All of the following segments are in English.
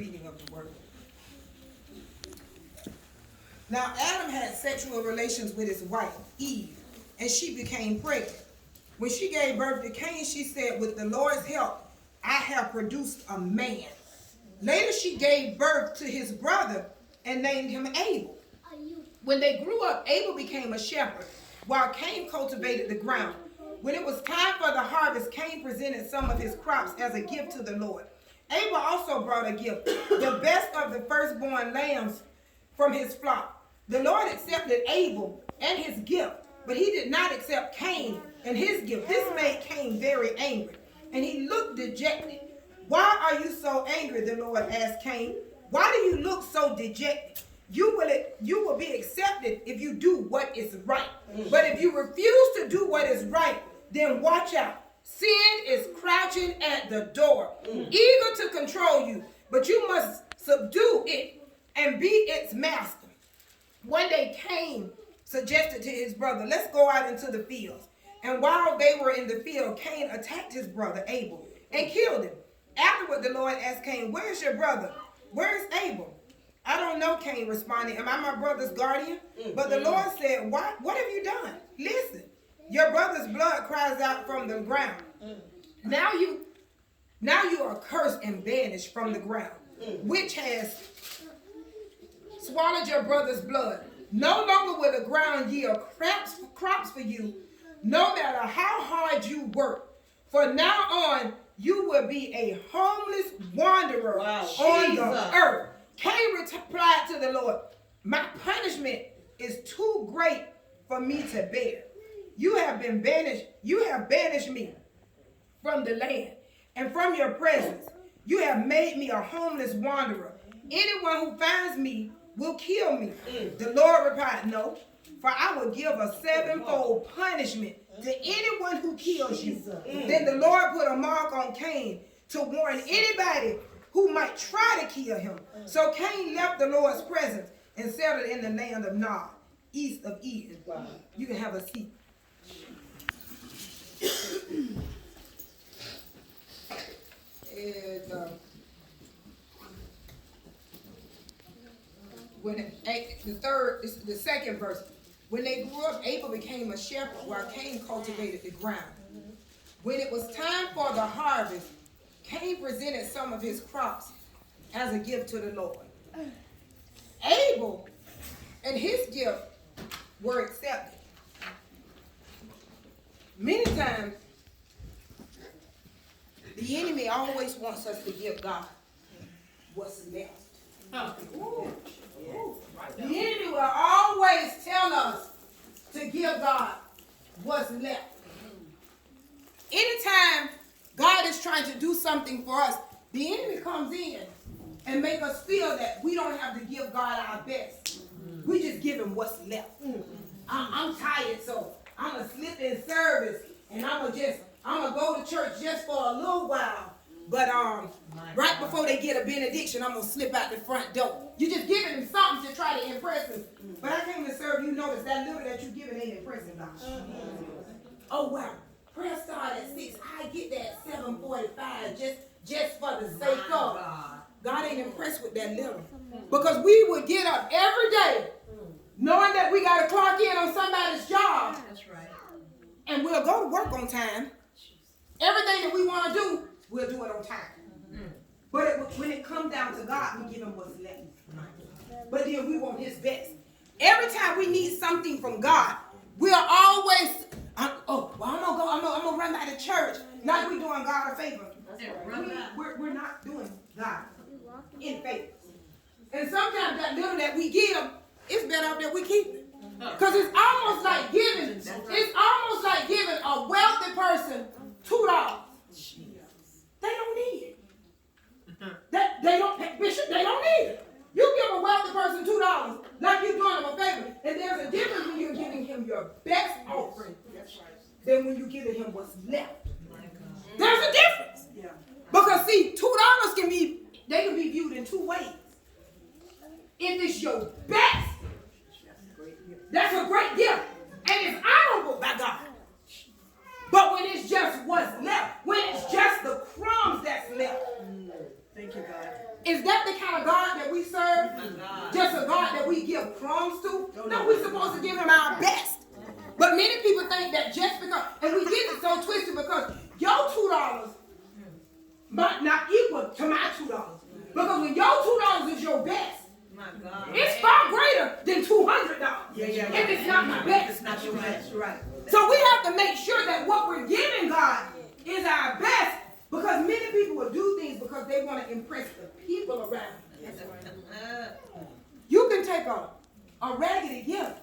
reading of the word. Now Adam had sexual relations with his wife, Eve, and she became pregnant. When she gave birth to Cain, she said, with the Lord's help, I have produced a man. Later she gave birth to his brother and named him Abel. When they grew up, Abel became a shepherd, while Cain cultivated the ground. When it was time for the harvest, Cain presented some of his crops as a gift to the Lord. Abel also brought a gift, the best of the firstborn lambs from his flock. The Lord accepted Abel and his gift, but he did not accept Cain and his gift. This made Cain very angry, and he looked dejected. Why are you so angry? The Lord asked Cain. Why do you look so dejected? You will be accepted if you do what is right. But if you refuse to do what is right, then watch out. Sin is crouching at the door, eager to control you, but you must subdue it and be its master. One day Cain suggested to his brother, let's go out into the fields. And while they were in the field, Cain attacked his brother Abel and killed him. Afterward, the Lord asked Cain, where's your brother? Where's Abel? I don't know, Cain responded. Am I my brother's guardian? But the Lord said, what have you done? Listen, your brother's blood cries out from the ground. Now you are cursed and banished from the ground, which has swallowed your brother's blood. No longer will the ground yield crops for you, no matter how hard you work. For now on, you will be a homeless wanderer on the earth. Cain replied to the Lord, my punishment is too great for me to bear. You have banished me from the land, and from your presence. You have made me a homeless wanderer. Anyone who finds me will kill me. The Lord replied, no, for I will give a sevenfold punishment to anyone who kills you. Then the Lord put a mark on Cain to warn anybody who might try to kill him. So Cain left the Lord's presence and settled in the land of Nod, east of Eden. You can have a seat. The second verse. When they grew up, Abel became a shepherd while Cain cultivated the ground. When it was time for the harvest, Cain presented some of his crops as a gift to the Lord. Abel and his gift were accepted. Many times, the enemy always wants us to give God what's left. The enemy will always tell us to give God what's left. Anytime God is trying to do something for us, the enemy comes in and make us feel that we don't have to give God our best. We just give him what's left. I'm tired, so I'm going to slip in service, and I'm going to go to church just for a little while. But right before they get a benediction, I'm going to slip out the front door. You're just giving him something to try to impress him. But I came to serve you. Notice that little that you're giving ain't impressing God. Oh, wow. Prayer started at 6. I get that 7:45 just for the sake of. God ain't impressed with that little. Because we would get up every day knowing that we got to clock in on somebody's job. That's right. And we'll go to work on time. Everything that we want to do, we'll do it on time. But when it comes down to God, we give him what's left. But then we want his best. Every time we need something from God, we're always, I'm gonna run out of church. Not we doing God a favor. We're not doing God in favor. And sometimes that little that we give, it's better that we keep it. Because it's almost like giving a wealthy person $2. They don't need it. Bishop, they don't need it. You give a wealthy person $2 like you're doing them a favor. And there's a difference when you're giving him your best offering than when you're giving him what's left. There's a difference. Because see, $2 can be viewed in two ways. If it's your best, that's a great gift. And it's honorable by God. But when it's just what's left, when it's just the crumbs that's left, Thank you, God. Is that the kind of God that we serve? Just a God that we give crumbs to? No, we're supposed to give him our best. But many people think that just because, and we get it so twisted because your $2 might not equal to my $2. Because when your $2 is your best, it's far greater than $200. If it's not my best. It's not your best, right. So we have to make sure that what we're giving God is our best, because many people will do things because they want to impress the people around them. You can take a raggedy gift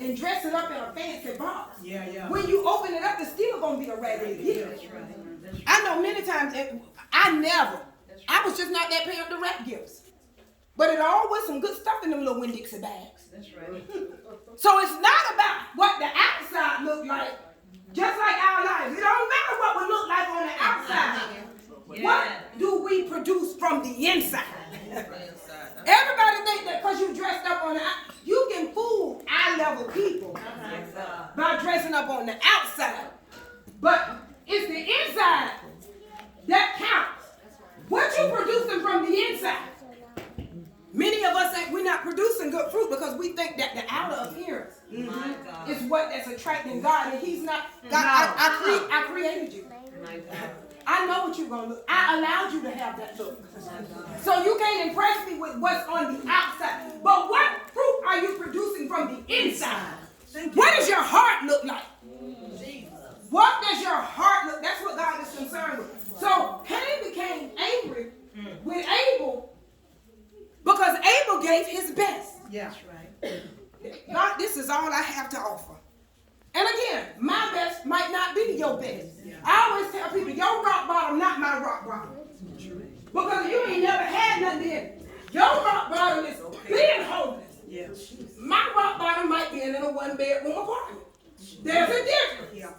and dress it up in a fancy box. When you open it up, it's still going to be a raggedy gift. I know many times, I was just not that parent to wrap gifts. But it always some good stuff in them little Winn-Dixie bags. That's right. So it's not about what the outside look like, just like our lives. It don't matter what we look like on the outside. What do we produce from the inside? Everybody think that because you dressed up on the outside, you can fool eye-level people by dressing up on the outside. But it's the inside that counts. What you producing from the inside? Many of us think we're not producing good fruit because we think that the outer appearance is what that's attracting God, and he's not. God, I created you. I know what you're going to look. I allowed you to have that look. So you can't impress me with what's on the outside. But what fruit are you producing from the inside? What does your heart look like? What does your heart look? That's what God is concerned with. So Cain became angry with Abel because Abel gave his best. Yeah, right. God, this is all I have to offer. And again, my best might not be your best. I always tell people, your rock bottom, not my rock bottom. Because you ain't never had nothing in. Your rock bottom is being homeless. My rock bottom might be in a one-bedroom apartment. There's a difference.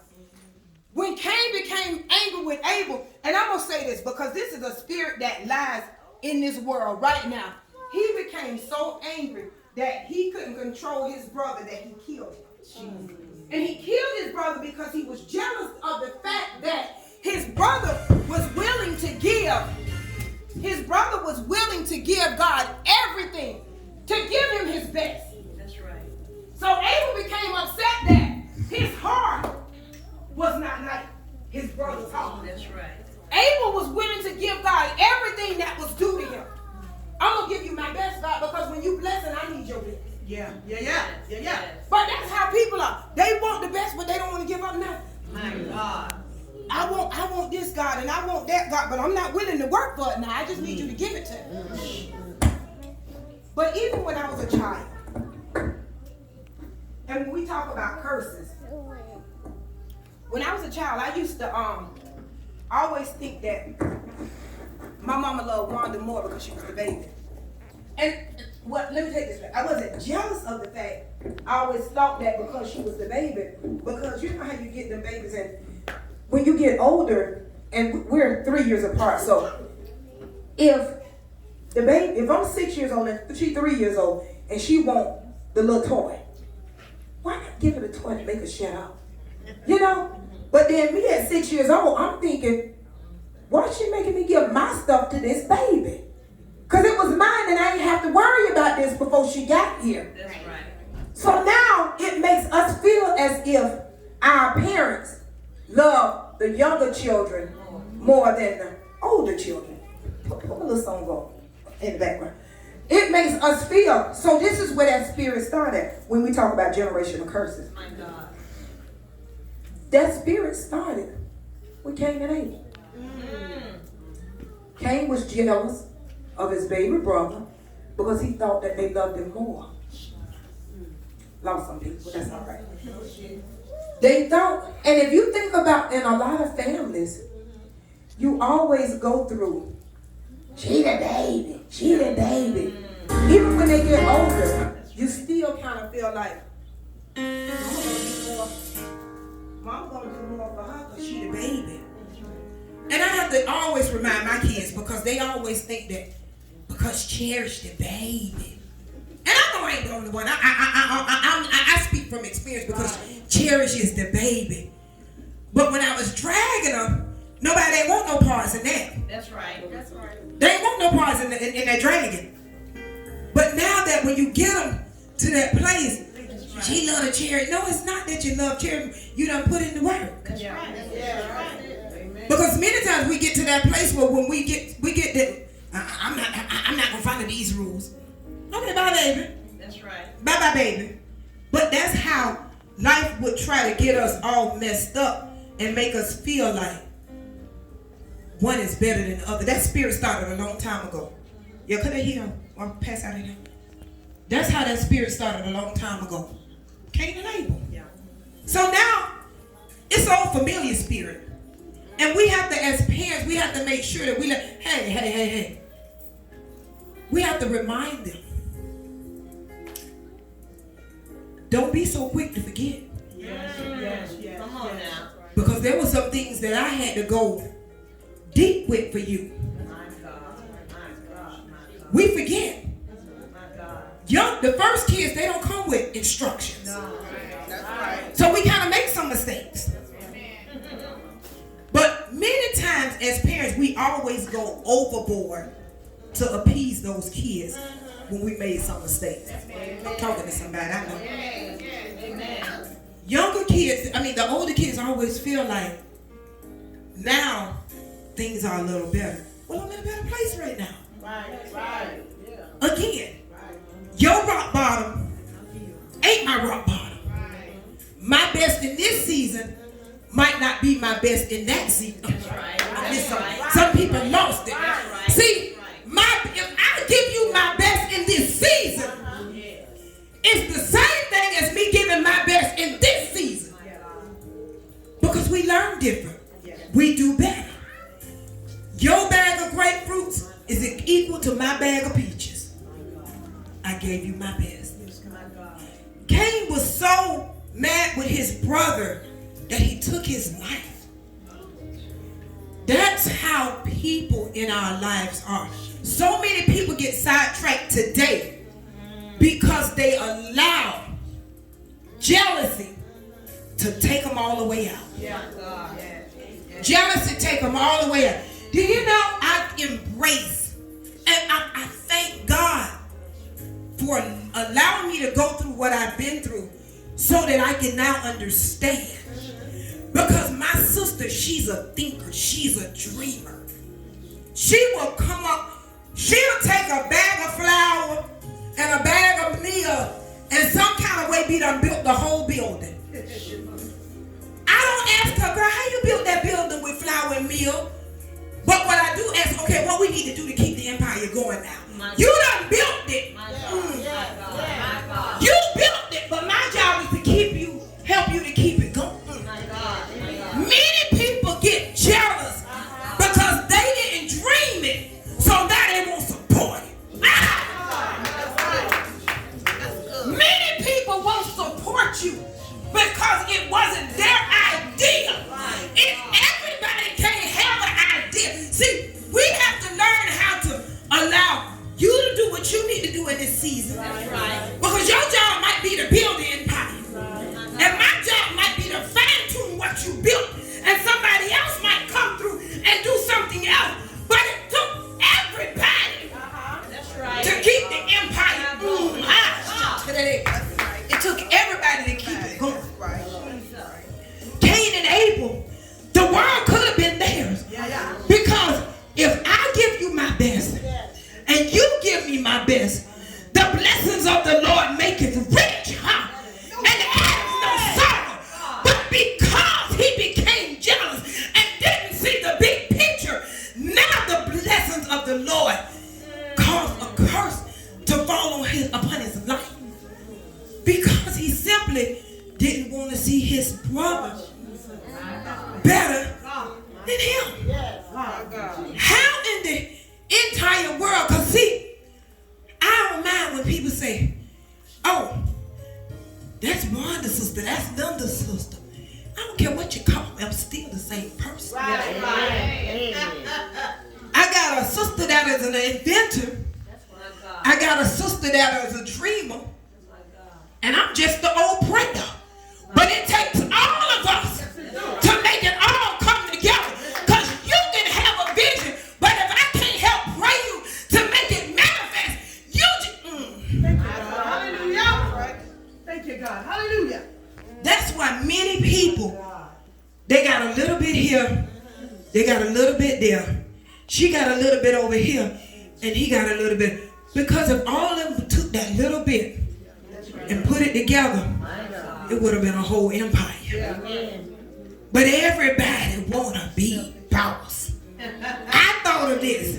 When Cain became angry with Abel, and I'm going to say this because this is a spirit that lies in this world right now. He became so angry that he couldn't control his brother that he killed him. And he killed his brother because he was jealous of the fact that his brother was willing to give. His brother was willing to give God everything, to give him his best. That's right. So Abel became upset that his heart was not like his brother's heart. That's right. Abel was willing to give God everything that was due to him. I'm going to give you my best, God, because when you blessing, I need your best. Yeah. But that's how people are. They want the best, but they don't want to give up nothing. My God. I want this, God, and I want that, God, but I'm not willing to work for it now. I just need you to give it to me. But even when I was a child, and when we talk about curses, when I was a child, I used to always think that my mama loved Wanda more because she was the baby. And let me take this back. I wasn't jealous of the fact. I always thought that because she was the baby, because you know how you get them babies, and when you get older, and we're 3 years apart, so if I'm 6 years old and she's 3 years old, and she want the little toy, why not give her the toy to make her shut up? You know? But then me at 6 years old, I'm thinking, why is she making me give my stuff to this baby? Because it was mine and I didn't have to worry about this before she got here. That's right. So now it makes us feel as if our parents love the younger children more than the older children. Put a little song on in the background. It makes us feel, so this is where that spirit started when we talk about generational curses. My God. That spirit started with Cain and Abel. Cain was jealous of his baby brother because he thought that they loved him more. Lost some people, but that's all right. They thought, and if you think about in a lot of families, you always go through, she the baby, she the baby. Even when they get older, you still kind of feel like, Mama's gonna do more for her because she the baby. And I have to always remind my kids because they always think that because Cherish the baby. And I know I ain't the only one. I speak from experience because Cherish is the baby. But when I was dragging her, Nobody ain't want no parts in that. That's right. That's right. They ain't want no parts in that dragon. But now that when you get them to that place, she love the charity. No, it's not that you love charity. You done put in the work. That's right. That's right. Because many times we get to that place where when we get that I'm not gonna follow these rules. Okay, bye baby. That's right. Bye bye baby. But that's how life would try to get us all messed up and make us feel like one is better than the other. That spirit started a long time ago. Yeah, could I hear him? Or pass out of here? That's how that spirit started a long time ago. Cain and Abel. Yeah. So now it's all familiar spirit. And we have to, as parents, we have to make sure that we let, hey. We have to remind them. Don't be so quick to forget. Yes. Come on now. Because there were some things that I had to go deep with for you. My God. My God. We forget. My God. The first kids, they don't come with instructions. No. That's right. So we kind of make some mistakes. But many times as parents, we always go overboard to appease those kids when we made some mistakes. I'm talking to somebody, I know. Amen. Younger kids, the older kids always feel like now things are a little better. Well, I'm in a better place right now. Right. Again, your rock bottom ain't my rock bottom. My best in this season might not be my best in that season. Some people lost it. See, if I give you my best in this season, it's the same thing as me giving my best in this season. Because we learn different. We do better. Your bag of grapefruits is equal to my bag of peaches. I gave you my best. Cain was so mad with his brother that he took his life. That's how people in our lives are. So many people get sidetracked today because they allow jealousy to take them all the way out. Jealousy take them all the way out. Do you know I embrace and I thank God for allowing me to go through what I've been through so that I can now understand. Because my sister, she's a thinker. She's a dreamer. She will come up. She'll take a bag of flour and a bag of meal and some kind of way be done built the whole building. I don't ask her, girl, how you built that building with flour and meal? But what I do ask, okay, what we need to do to keep the empire going now? You done built it. You built it, but my job is to help you to keep it going. Many people get jealous because they didn't dream it, so now they won't support it. Many people won't support you because it wasn't their idea. If everybody can't have an idea, see, we have to learn how to allow you to do what you need to do in this season. Because your job might be to build the empire. And my job might be to fine-tune what you built. And somebody else might come through and do something else. But it took everybody to keep the empire moving. It took everybody to keep it going. Cain and Abel, the world could have been theirs. Because if I give you my best and you give me my best, the blessings of the Lord make it rich, and adds no sorrow. But because he became jealous and didn't see the big picture, now the blessings of the Lord caused a curse to fall upon his life. Because he simply didn't want to see his brother better than him. How in the entire world? Because see, I don't mind when people say, oh, that's Wanda's sister, that's Linda's sister. I don't care what you call me, I'm still the same person. I got a sister that is an inventor. I got a sister that is a dreamer. And I'm just the old prayer. But it takes all of us to make it all come together. Because They got a little bit there. She got a little bit over here. And he got a little bit. Because if all of them took that little bit and put it together, it would have been a whole empire. But everybody want to be boss. I thought of this.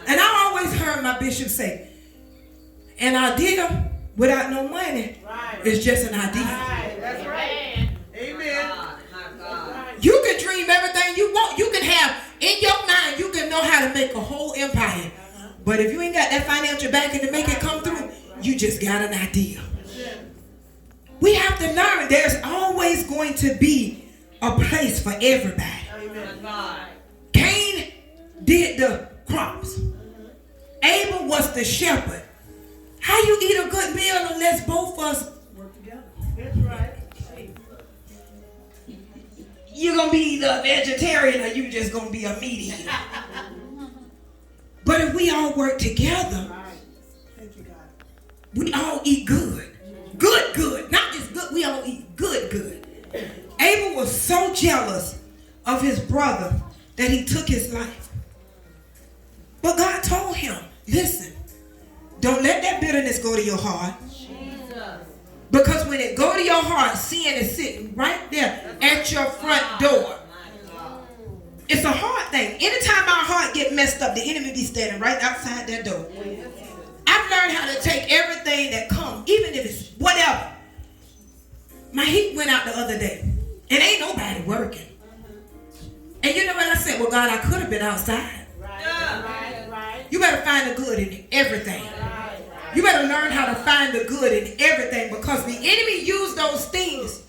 And I always heard my bishop say, an idea without no money is just an idea. That's right. Amen. You can dream everything you want. You can have in your mind, you can know how to make a whole empire. But if you ain't got that financial backing to make it come through, you just got an idea. We have to learn there's always going to be a place for everybody. Cain did the crops. Abel was the shepherd. How you eat a good meal unless both of us Work together. That's right. you're going to be either a vegetarian or you just going to be a meat eater. But if we all work together, we all eat good. Good. Not just good, we all eat good. Abel was so jealous of his brother that he took his life. But God told him, listen, don't let that bitterness go to your heart. Because when it go to your heart, sin is sitting right there at your front door. It's a hard thing. Anytime our heart get messed up, the enemy be standing right outside that door. I've learned how to take everything that comes, even if it's whatever. My heat went out the other day, and ain't nobody working. And you know what I said? Well, God, I could have been outside. Right. You better find the good in everything. You better learn how to find the good in everything, because the enemy used those things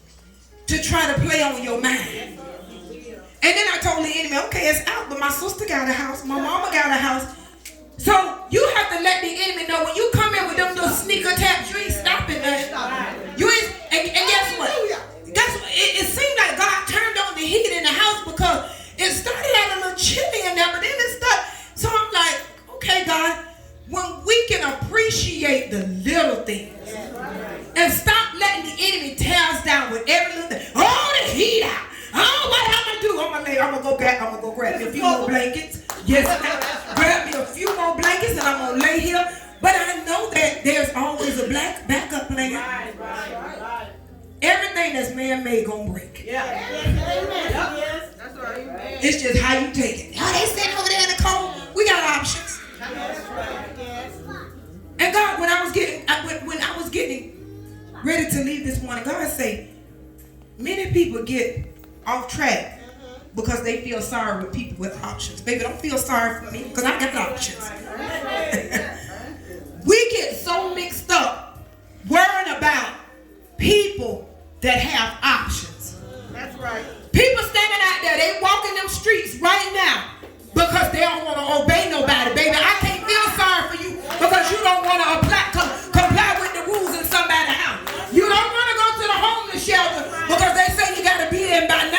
to try to play on your mind. And then I told the enemy, okay, it's out, but my sister got a house, my mama got a house. So you have to let the enemy know when you come in with them little sneaker taps, you ain't stopping nothing. You ain't, and guess what? It seemed like God turned on the heat in the house, because it started out a little chilly in there, but then it started. So I'm like, okay, God, when we can appreciate the little things and stop letting the enemy tear us down with every little thing. Oh, the heat out. Oh, what I'm gonna do? I'm gonna go grab me a few more blankets. Yes, grab me a few more blankets, and I'm gonna lay here. But I know that there's always a backup plan. Right. Everything that's man-made gonna break. Yes. That's right. It's just how you take it. How they sitting over there in the cold? We got options. And God, when I was getting ready to leave this morning, God say, many people get off track because they feel sorry with people with options. Baby, don't feel sorry for me, because I got options. We get so mixed up worrying about people that have options. That's right. People standing out there, they walking them streets right now because they don't want to obey nobody. Baby, I can't feel sorry for you because you don't want to comply with the rules in somebody's house. You don't want to go to the homeless shelter because they say you got to be there by 9.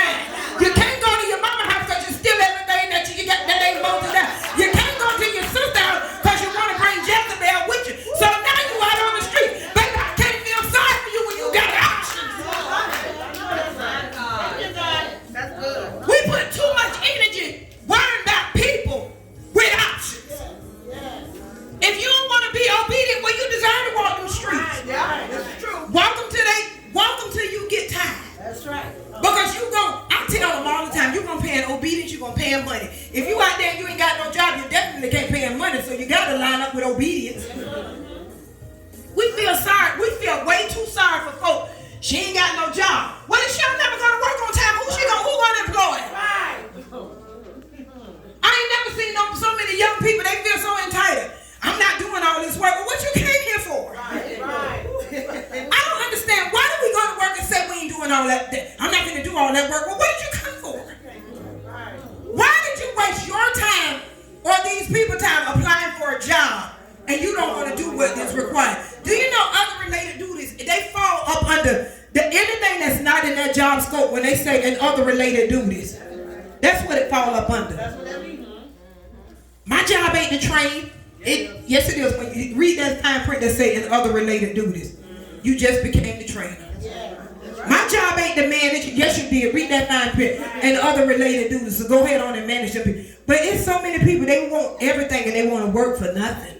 You can't go to your mama's house because you steal everything that you got that ain't supposed to die. You can't go to your sister's house because you want to bring Jezebel with you. So now you out on the street. Baby, I can't feel sorry for you when you got options. That's good. We put too much energy worrying about people with options. If you don't want to be obedient, well, you deserve to walk them streets. Yeah, that's true. Walk them till you get tired. That's right. Because I tell them all the time, you're going to pay in obedience, you're going to pay in money. If you out there and you ain't got no job, you definitely can't pay in money, so you got to line up with obedience. We feel way too sorry for folk. She ain't got no job. Well, if she don't never go to work on time, who gonna employ her? Right. I ain't never seen so many young people, they feel so entitled. I'm not doing all this work. Well, what you came here for? Right. I don't understand. Why do we go to work and say we ain't doing all that? I'm not going to do all that work. Well, what did you come for? Why did you waste your time or these people's time applying for a job and you don't want to do what is required? Do you know other related duties, they fall up under anything that's not in that job scope when they say in other related duties? That's what it fall up under. That's what that means. My job ain't to train. Yes, it is. When you read that fine print that say in other related duties, you just became the trainer. My job ain't to manage. Yes, you did. Read that fine print. And the other related duties. So go ahead on and manage them people. But it's so many people, they want everything and they want to work for nothing.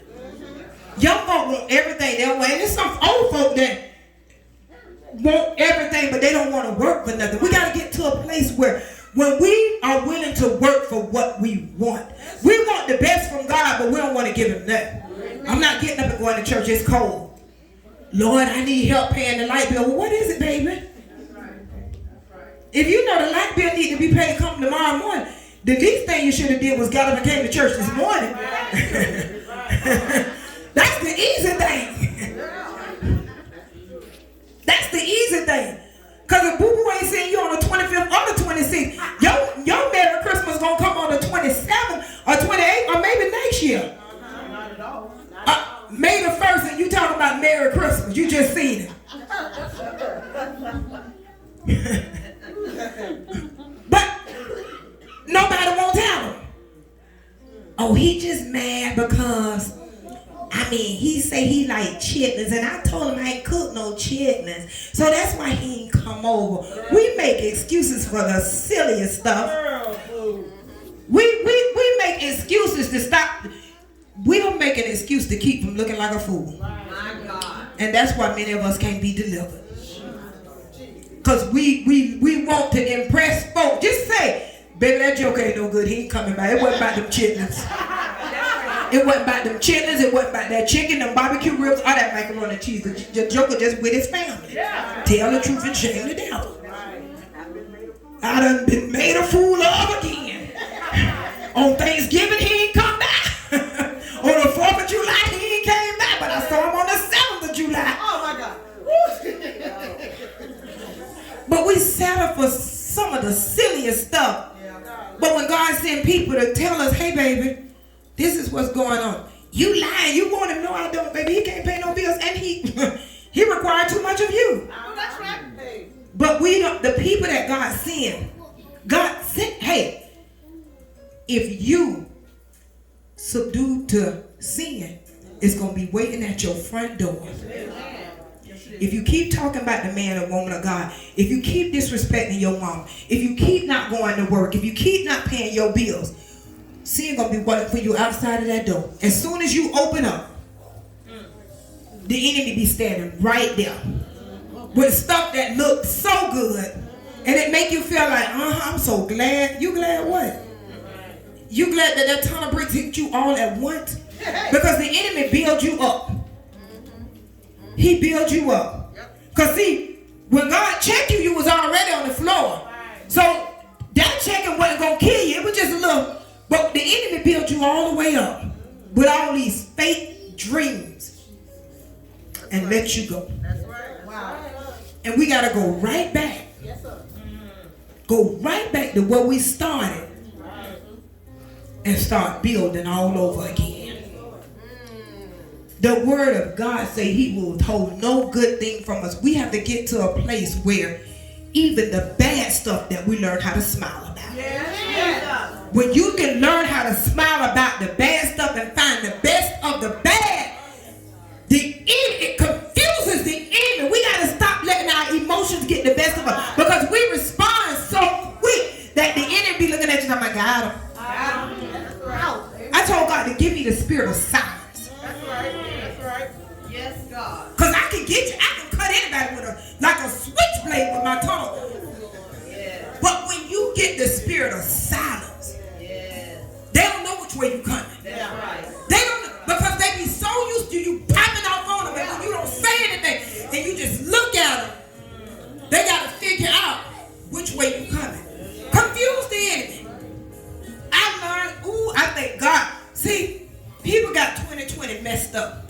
Young folk want everything. They want, and there's some old folk that want everything, but they don't want to work for nothing. We got to get to a place where when we are willing to work for what we want the best from God, but we don't want to give him nothing. I'm not getting up and going to church. It's cold. Lord, I need help paying the light bill. Well, what is it, baby? If you know the light bill need to be paid come tomorrow morning, the least thing you should have did was got up and came to church this morning. That's the easy thing. That's the easy thing. Because if Boo-Boo ain't seeing you on the 25th or the 26th, your Merry Christmas going to come on the 27th or 28th or maybe next year. Not at all. May the 1st and you talking about Merry Christmas. You just seen it. But nobody won't tell him. Oh, he just mad because, he say he like chitlins, and I told him I ain't cook no chitlins. So that's why he ain't come over. We make excuses for the silliest stuff. We make excuses to stop. We'll make an excuse to keep from looking like a fool. My God. And that's why many of us can't be delivered. Because we want to impress folk. Just say, baby, that joke ain't no good. He ain't coming back. It wasn't about them chitlins. It wasn't about them chitlins. It wasn't about that chicken, them barbecue ribs, or that macaroni and cheese. The joker just with his family. Tell the truth and shame the devil. I done been made a fool of again. On Thanksgiving, he ain't come back. On the 4th of July, he ain't came back. But I saw him on the 7th of July. Oh, my God. But we settle for some of the silliest stuff. But when God sent people to tell us, hey, baby, this is what's going on. You lying. You want him? No, I don't, baby. He can't pay no bills. And he required too much of you. Oh, that's right. Hey. But we don't, the people that God sent, hey, if you subdue to sin, it's going to be waiting at your front door. If you keep talking about the man or woman of God, if you keep disrespecting your mom, if you keep not going to work, if you keep not paying your bills, sin going to be waiting for you outside of that door. As soon as you open up, the enemy be standing right there with stuff that looked so good, and it make you feel like, I'm so glad. You glad what? You glad that ton of bricks hit you all at once? Because the enemy builds you up. He builds you up. Because see, when God checked you, you was already on the floor. So that checking wasn't going to kill you. It was just a little. But the enemy built you all the way up with all these fake dreams and let you go. That's right. Wow. And we got to go right back. Yes, sir. Go right back to where we started and start building all over again. The word of God say he will hold no good thing from us. We have to get to a place where even the bad stuff that we learn how to smile about. Yes. When you can learn how to smile about the bad stuff and find the best of the bad, it confuses the enemy. We got to stop letting our emotions get the best of us, because we respond so quick that the enemy be looking at you and I'm like, got him. I told God to give me the spirit of silence. That's right. That's right. Yes, God. Because I can get you, I can cut anybody with like a switchblade with my tongue. Yes. But when you get the spirit of silence, Yes. they don't know which way you coming. That's right. They don't, because they be so used to you popping off on them, and when you don't say anything and you just look at them, they got to figure out which way you coming. Confuse the enemy. I learned, I thank God. See, people got 2020 messed up.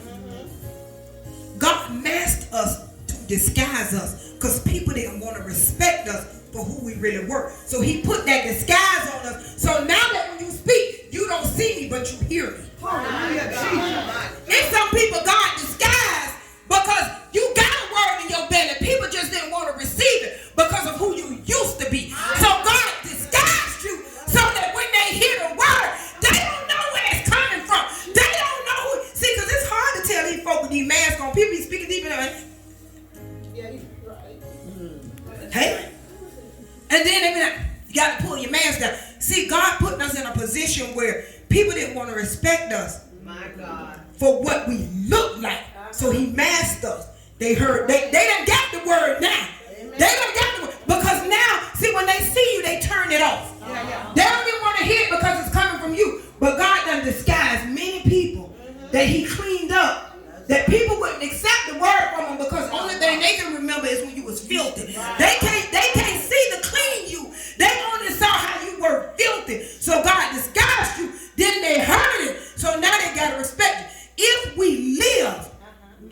God masked us to disguise us because people didn't want to respect us for who we really were. So he put that disguise on us. So now that when you speak, you don't see me, but you hear me. Hallelujah, Jesus. And some people God disguised because you got a word in your belly. People just didn't want to receive it because of who you used to be. So God disguised you so that when they hear the word, they don't know where it's coming from. They don't know who. See, because it's hard to tell these folk with these masks on. People be speaking deep in their. Yeah, he's right. for what we look like. So he masked us. They heard, they done got the word now. They done got the word. Because now, see, when they see you, they turn it off. They don't even want to hear it because it's coming from you. But God done disguised many people that he cleaned up. That people wouldn't accept the word from them because the only thing they can remember is when you was filthy. They can't see the clean you. They only saw how you were filthy. So God disguised you. Then they heard it. So now they got to respect you. If we live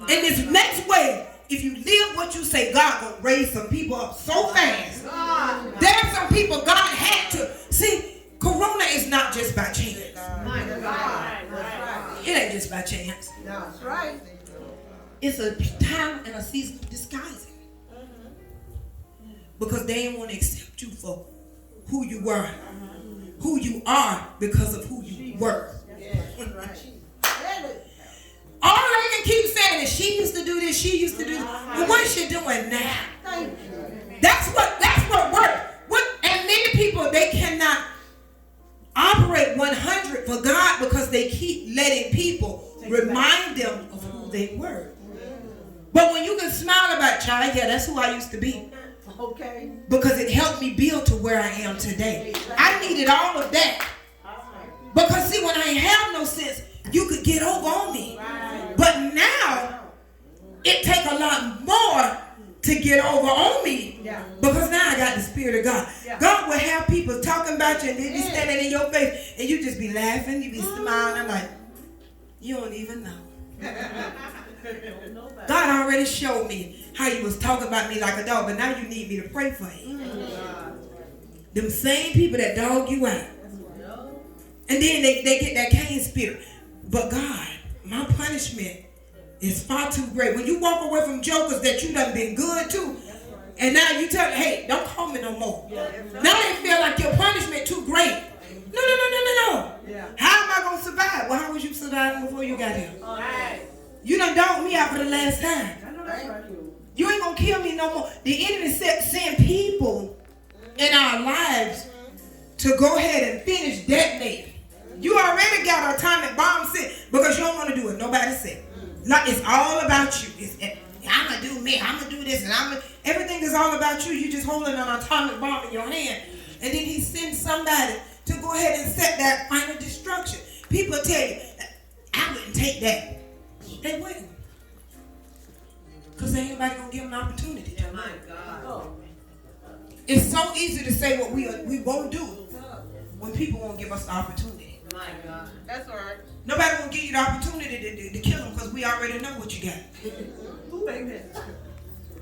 in this next way, if you live what you say, God gonna raise some people up so fast. There are some people God had to. See, Corona is not just by chance. It ain't just by chance. That's right. It's a time and a season of disguising. Because they didn't want to accept you for who you were. Who you are because of who you were. All they can keep saying is she used to do this, she used to do this. But what's she doing now? That's what works. And many people, they cannot operate 100 for God because they keep letting people remind them of who they were. But when you can smile about child, yeah, that's who I used to be. Okay. Because it helped me build to where I am today. I needed all of that. Because see, when I ain't have no sense, you could get over on me. But now, it take a lot more to get over on me. Because now I got the Spirit of God. God will have people talking about you and they be standing in your face and you just be laughing, you be smiling like, you don't even know. God already showed me how you was talking about me like a dog, but now you need me to pray for you. Them same people that dog you out. And then they get that Cain spirit. But God, my punishment is far too great. When you walk away from jokers that you done been good to, and now you tell them, hey, don't call me no more. Now they feel like your punishment too great. No. How am I going to survive? Well, how was you surviving before you got here? You done dogged me out for the last time. You ain't going to kill me no more. The enemy send people in our lives to go ahead and finish detonating. You already got an atomic bomb set because you don't want to do it. Nobody said. Like, it's all about you. I'm going to do me. I'm going to do this. And everything is all about you. You just holding an atomic bomb in your hand. And then he sends somebody to go ahead and set that final destruction. People tell you, I wouldn't take that. They wouldn't. Because ain't nobody going to give them an opportunity. My God. It's so easy to say what we won't do when people won't give us the opportunity. My God. That's all right. Nobody won't give you the opportunity to kill them because we already know what you got.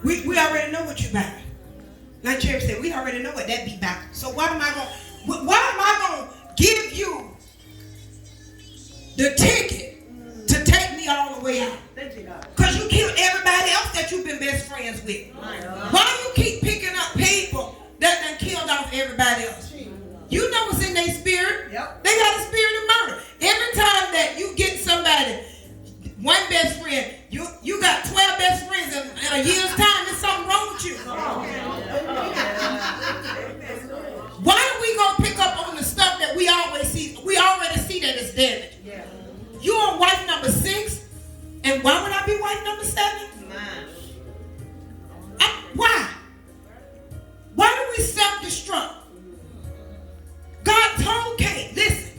We already know what you got. Like Cherry said, we already know what that be about. So why am I going to give you the ticket to take me all the way out? Because you killed everybody else that you've been best friends with. Why do you keep picking up people that done killed off everybody else? You know what's in their spirit. They got a spirit of murder. Every time that you get somebody, one best friend, you got 12 best friends in a year's time, there's something wrong with you. Why do we go pick up on the stuff that we always see? We already see that it's damaged. You on wife number 6, and why would I be wife number 7? Why? Why do we self-destruct? God told Cain, listen,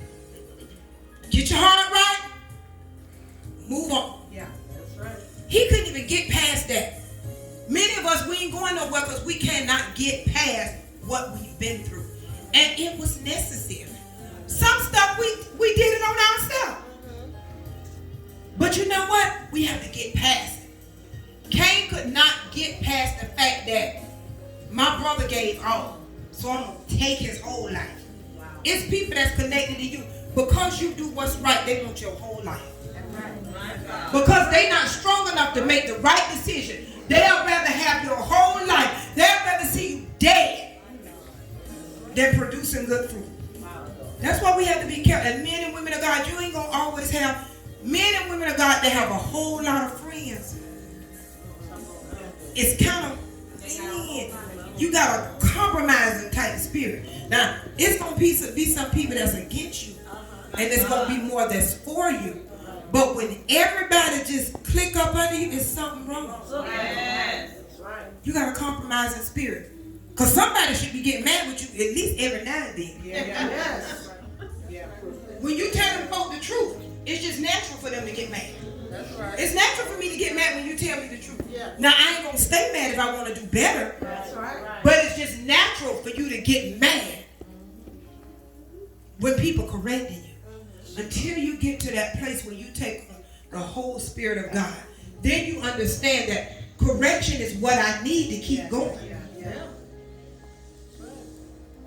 get your heart right, move on. That's right. He couldn't even get past that. Many of us, we ain't going nowhere because we cannot get past what we've been through. And it was necessary. Some stuff we did it on ourselves. But you know what? We have to get past it. Cain could not get past the fact that my brother gave all, so I'm going to take his whole life. It's people that's connected to you. Because you do what's right, they want your whole life. Because they're not strong enough to make the right decision. They'll rather have your whole life. They'll rather see you dead than producing good fruit. That's why we have to be careful. And men and women of God, you ain't going to always have men and women of God that have a whole lot of friends. It's kind of, you got a compromising type spirit. Now, it's going to be some people that's against you. And there's going to be more that's for you. But when everybody just click up under you, there's something wrong. Yes. That's right. You got a compromising spirit. Because somebody should be getting mad with you at least every now and then. Yes. When you tell them folk the truth, it's just natural for them to get mad. That's right. It's natural for me to get mad when you tell me the truth. Yeah. Now, I ain't going to stay mad if I want to do better. That's right. But it's just natural for you to get mad when people correcting you. Until you get to that place where you take the whole Spirit of God. Then you understand that correction is what I need to keep going.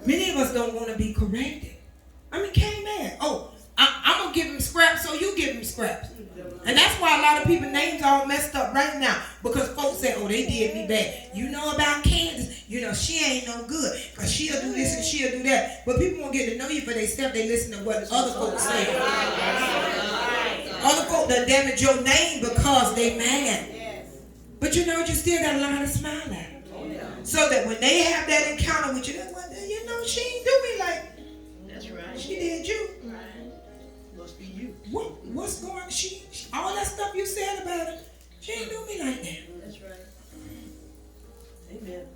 Many of us don't want to be corrected. I mean, Cain mad. Oh, I'm going to give him scraps, so you give him scraps. And that's why a lot of people's names all messed up right now. Because folks say, oh, they did me bad. You know about Candace? You know, she ain't no good. Because she'll do this and she'll do that. But people won't get to know you for themselves. They listen to what other folks say. Other folks done damage your name because they mad. But you know, you still got to learn how to smile at them. So that when they have that encounter with you, they're like, you know, she ain't do me like That's right. she did you. Must be you. What's going on? She all that stuff you said about her, she ain't do me like that. That's right. Amen.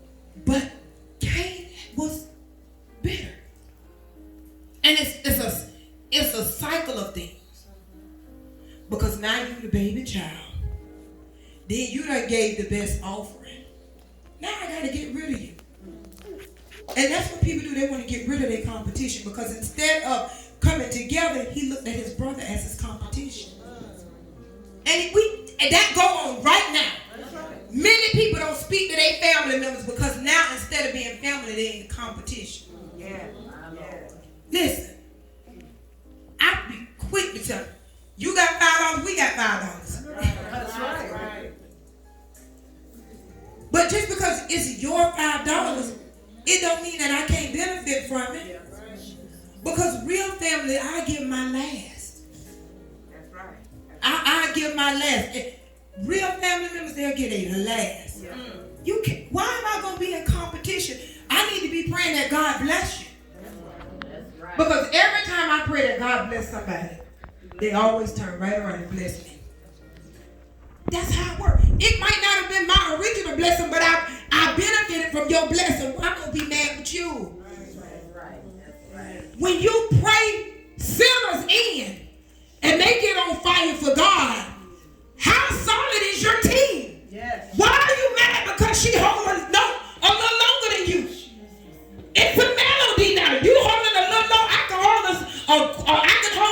But Cain was bitter. And it's a cycle of things. Because now you the baby child. Then you done gave the best offering. Now I gotta get rid of you. And that's what people do. They want to get rid of their competition. Because instead of coming together, he looked at his brother as his competition. And that go on right now. Many people don't speak to their family members because now instead of being family, they're in competition. Yeah. Listen, I'll be quick to tell you. You got $5, we got $5. That's right. But just because it's your $5, it don't mean that I can't benefit from it. Because real family, I give my last. That's right. I give my last. Real family members, they'll get a last. Yeah. You can. Why am I going to be in competition? I need to be praying that God bless you. That's right. Because every time I pray that God bless somebody, they always turn right around and bless me. That's how it works. It might not have been my original blessing, but I benefited from your blessing. I'm going to be mad with you. That's right. When you pray sinners in and they get on fire for God, how solid is your team? Yes. Why are you mad because she holds